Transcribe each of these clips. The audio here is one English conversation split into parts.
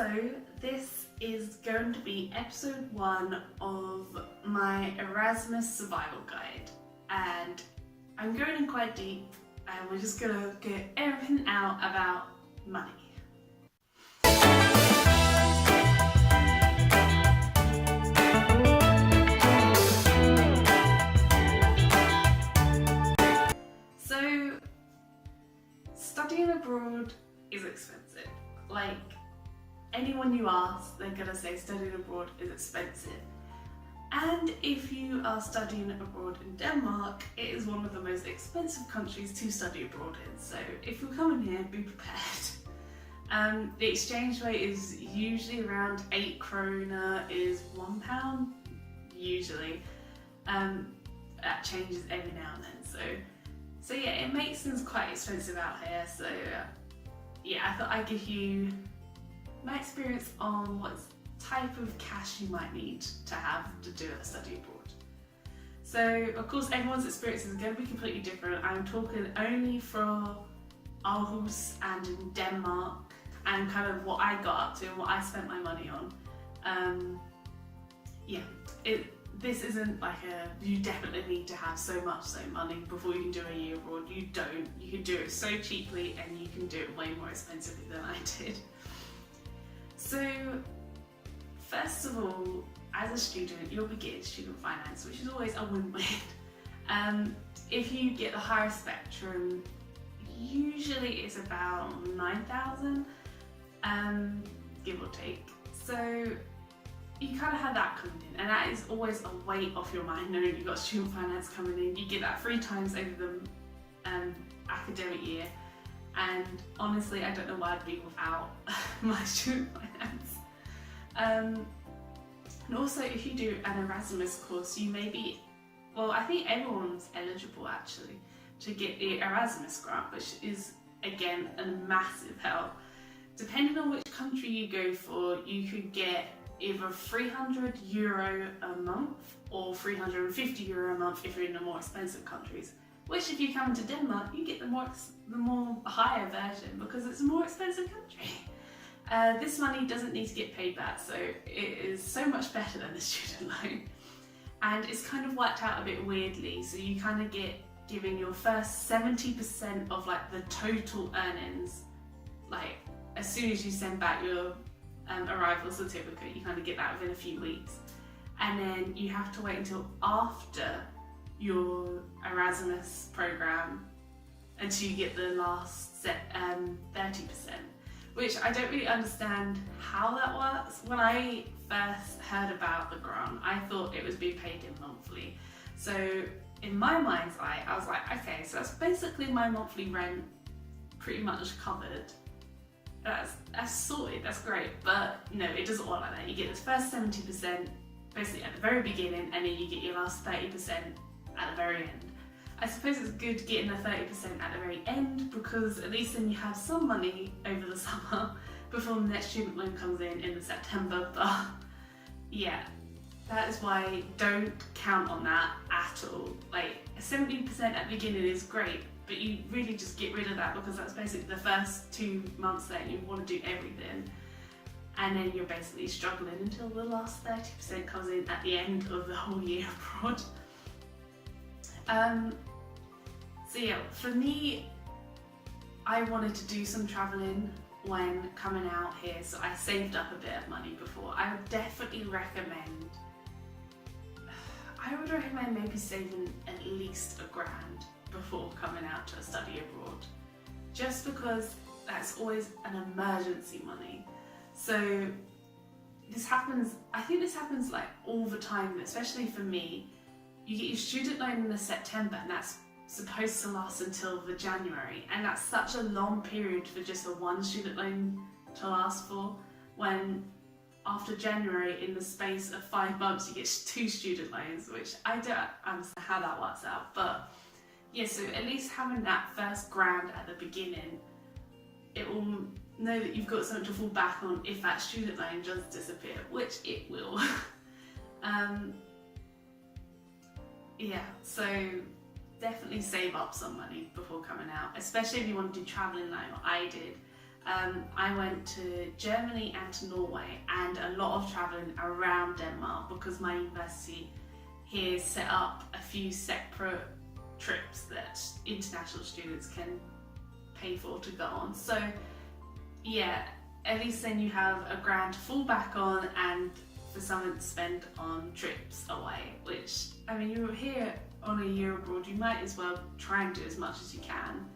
So this is going to be episode 1 of my Erasmus survival guide, and I'm going in quite deep and we're just going to get everything out about money. So studying abroad is expensive. Like, anyone you ask, they're going to say studying abroad is expensive. And if you are studying abroad in Denmark, it is one of the most expensive countries to study abroad in. So if you're coming here, be prepared. The exchange rate is usually around 8 krona is £1, usually. That changes every now and then. So yeah, it makes things quite expensive out here. So yeah, I thought I'd give you my experience on what type of cash you might need to have to do a study abroad. So of course everyone's experience is going to be completely different. I'm talking only for Aarhus and in Denmark and kind of what I got up to and what I spent my money on. This isn't like you definitely need to have so much money before you can do a year abroad. You don't. You can do it so cheaply and you can do it way more expensively than I did. So first of all, as a student, you'll be getting student finance, which is always a win-win. If you get the higher spectrum, usually it's about 9,000, give or take. So you kind of have that coming in, and that is always a weight off your mind knowing you've got student finance coming in. You get that 3 times over the academic year, and honestly I don't know why I'd be without my student finance. And also if you do an Erasmus course, you may be, well, I think everyone's eligible actually to get the Erasmus grant, which is again a massive help. Depending on which country you go for, you could get either €300 a month or €350 a month if you're in the more expensive countries. Which, if you come to Denmark, you get the more higher version because it's a more expensive country. This money doesn't need to get paid back, so it is so much better than the student loan. And it's kind of worked out a bit weirdly, so you kind of get given your first 70% of like the total earnings, like as soon as you send back your arrival certificate, you kind of get that within a few weeks. And then you have to wait until after your Erasmus program until you get the last 30%, which I don't really understand how that works. When I first heard about the grant, I thought it was being paid in monthly. So in my mind's eye, I was like, okay, so that's basically my monthly rent pretty much covered. That's sorted, that's great, but no, it doesn't work like that. You get this first 70% basically at the very beginning, and then you get your last 30% at the very end. I suppose it's good getting the 30% at the very end because at least then you have some money over the summer before the next student loan comes in September, but yeah, that is why don't count on that at all. Like 70% at the beginning is great, but you really just get rid of that because that's basically the first 2 months that you want to do everything, and then you're basically struggling until the last 30% comes in at the end of the whole year abroad. So yeah, for me, I wanted to do some travelling when coming out here, so I saved up a bit of money before. I would definitely recommend, maybe saving at least £1,000 before coming out to study abroad, just because that's always an emergency money. So this happens, I think this happens like all the time, especially for me. You get your student loan in the September, and that's supposed to last until the January, and that's such a long period for just a one student loan to last for, when after January, in the space of 5 months, you get 2 student loans, which I don't understand how that works out. But yeah, so at least having that first £1,000 at the beginning, it will know that you've got something to fall back on if that student loan does disappear, which it will. Yeah, so definitely save up some money before coming out, especially if you want to do travelling like what I did. I went to Germany and to Norway, and a lot of travelling around Denmark because my university here set up a few separate trips that international students can pay for to go on. So yeah, at least then you have a grand to fall back on and for someone to spend on trips away, which, I mean, you're here on a year abroad, you might as well try and do as much as you can.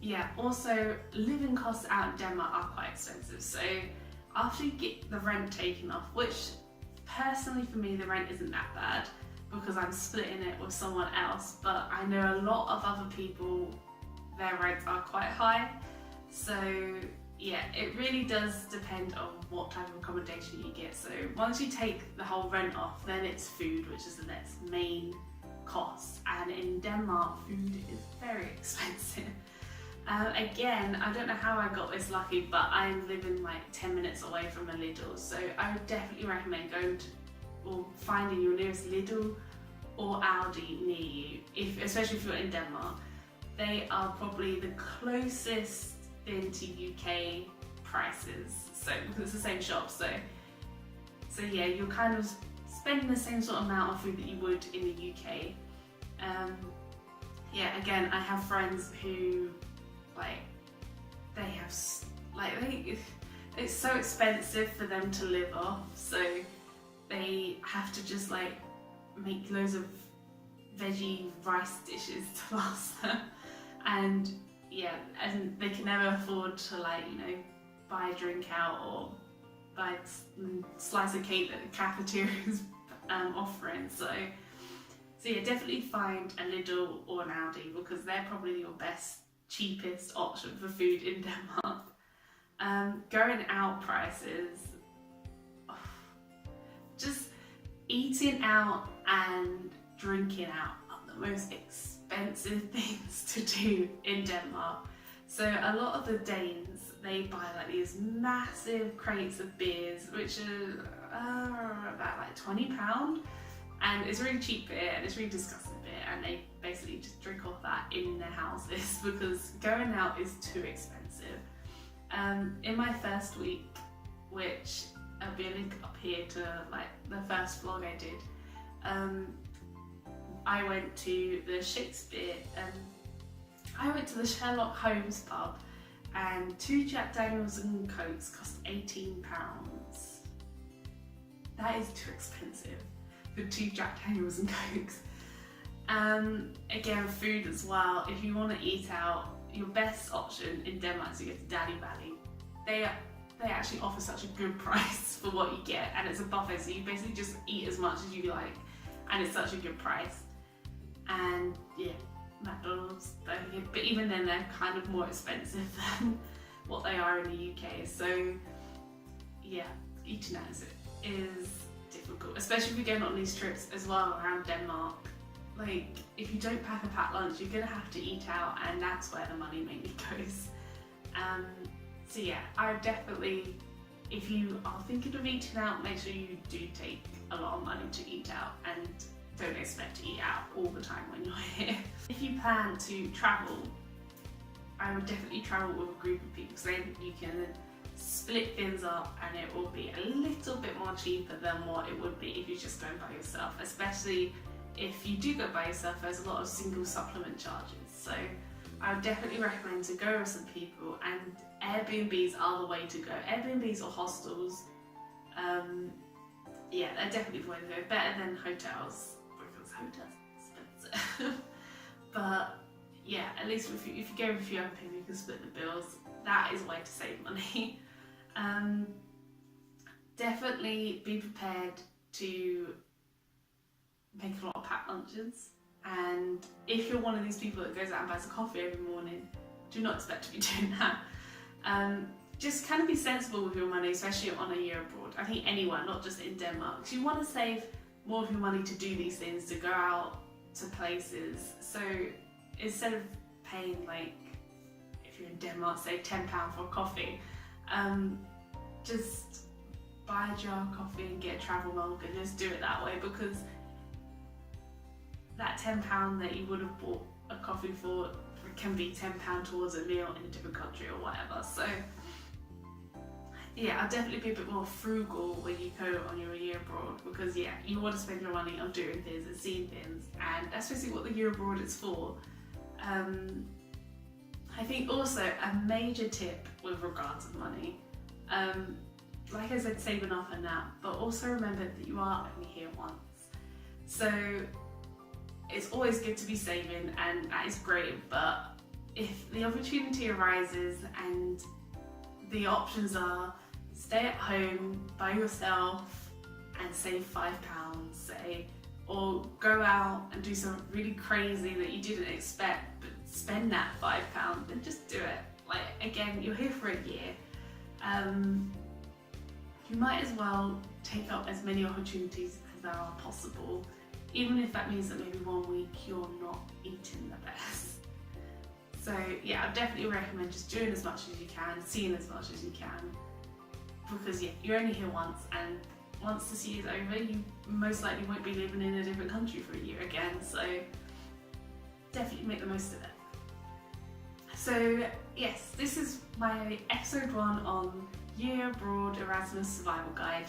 Yeah, also living costs out in Denmark are quite expensive, so after you get the rent taken off, which personally for me the rent isn't that bad because I'm splitting it with someone else, but I know a lot of other people, their rents are quite high, so yeah, it really does depend on what type of accommodation you get. So once you take the whole rent off, then it's food, which is the next main cost, and in Denmark food is very expensive. Again, I don't know how I got this lucky, but I'm living like 10 minutes away from a Lidl, so I would definitely recommend going to or finding your nearest Lidl or Aldi near you, especially if you're in Denmark. They are probably the closest thing to UK prices, so because it's the same shop, so yeah, you're kind of spending the same sort of amount of food that you would in the UK. Yeah, again, I have friends who it's so expensive for them to live off, so they have to just like make loads of veggie rice dishes to last them, and yeah, and they can never afford to, like, you know, buy a drink out or buy a slice of cake that the cafeteria is offering. So yeah, definitely find a Lidl or an Aldi because they're probably your best, cheapest option for food in Denmark. Going out prices, just eating out and drinking out are the most expensive things to do in Denmark. So a lot of the Danes, they buy like these massive crates of beers, which are about like £20, and it's really cheap beer and it's really disgusting beer, and they basically just drink off that in their houses because going out is too expensive. In my first week, which I'll be a link up here to like the first vlog I did, I went to the Shakespeare, I went to the Sherlock Holmes pub, and 2 Jack Daniels and Cokes cost £18. That is too expensive for 2 Jack Daniels and Cokes. Again, food as well. If you want to eat out, your best option in Denmark is to go to Daddy Valley. They actually offer such a good price for what you get, and it's a buffet, so you basically just eat as much as you like, and it's such a good price. And yeah, McDonald's, but even then they're kind of more expensive than what they are in the UK. So yeah, eating out is difficult, especially if you're going on these trips as well around Denmark. Like, if you don't pack a packed lunch, you're gonna have to eat out, and that's where the money mainly goes. So yeah, I would definitely, if you are thinking of eating out, make sure you do take a lot of money to eat out, and don't expect to eat out all the time when you're here. If you plan to travel, I would definitely travel with a group of people, so then you can split things up and it will be a little bit more cheaper than what it would be if you're just going by yourself, especially if you do go by yourself. There's a lot of single supplement charges, so I would definitely recommend to go with some people, and Airbnbs are the way to go. Airbnbs or hostels, yeah, they're definitely the way to go. Better than hotels, because hotels are expensive. But yeah, at least if you go with a few other people, you can split the bills. That is a way to save money. Definitely be prepared to make a lot of packed lunches, and if you're one of these people that goes out and buys a coffee every morning, do not expect to be doing that. Just kind of be sensible with your money, especially on a year abroad. I think anywhere, not just in Denmark, because you want to save more of your money to do these things, to go out to places. So instead of paying, like, if you're in Denmark, say £10 for a coffee, just buy a jar of coffee and get a travel mug and just do it that way, because that £10 that you would have bought a coffee for can be £10 towards a meal in a different country or whatever. So yeah, I'll definitely be a bit more frugal when you go on your year abroad, because yeah, you want to spend your money on doing things and seeing things, and that's basically what the year abroad is for. I think also a major tip with regards to money, like I said, save enough for now, but also remember that you are only here once. So it's always good to be saving, and that is great, but if the opportunity arises and the options are stay at home by yourself and save £5, say, or go out and do something really crazy that you didn't expect but spend that £5, then just do it. Like, again, you're here for a year. You might as well take up as many opportunities as there are possible, even if that means that maybe 1 week you're not eating the best. So yeah, I definitely recommend just doing as much as you can, seeing as much as you can, because yeah, you're only here once, and once this year's over, you most likely won't be living in a different country for a year again, so definitely make the most of it. So yes, this is my episode 1 on Year Abroad Erasmus Survival Guide.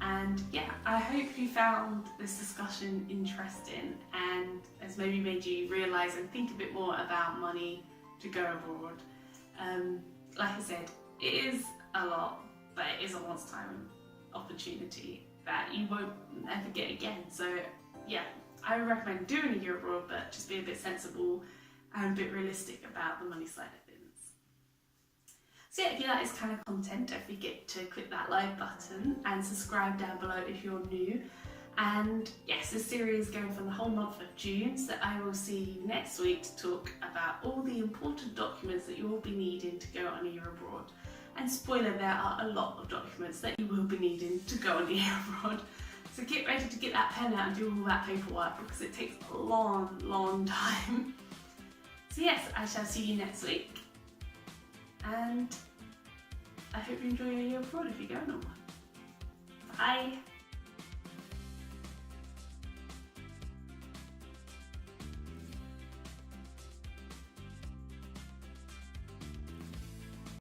And yeah, I hope you found this discussion interesting and has maybe made you realise and think a bit more about money to go abroad. Like I said, it is a lot, but it is a once-time opportunity that you won't ever get again. So yeah, I would recommend doing a year abroad, but just be a bit sensible and a bit realistic about the money side of things. So yeah, if you like this kind of content, don't forget to click that like button and subscribe down below if you're new. And yes, this series is going for the whole month of June, so I will see you next week to talk about all the important documents that you will be needing to go on a year abroad. And spoiler, there are a lot of documents that you will be needing to go on a year abroad. So get ready to get that pen out and do all that paperwork, because it takes a long time. So yes, I shall see you next week. And I hope you enjoy your year abroad if you're going on one. Bye!